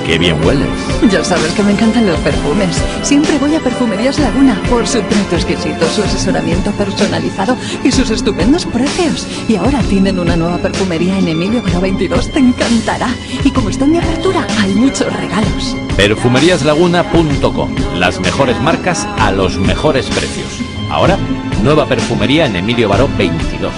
¡Qué bien hueles! Ya sabes que me encantan los perfumes. Siempre voy a Perfumerías Laguna por su trato exquisito, su asesoramiento personalizado y sus estupendos precios. Y ahora tienen una nueva perfumería en Emilio Baró 22. Te encantará. Y como están de apertura, hay muchos regalos. Perfumeriaslaguna.com. Las mejores marcas a los mejores precios. Ahora, nueva perfumería en Emilio Baró 22.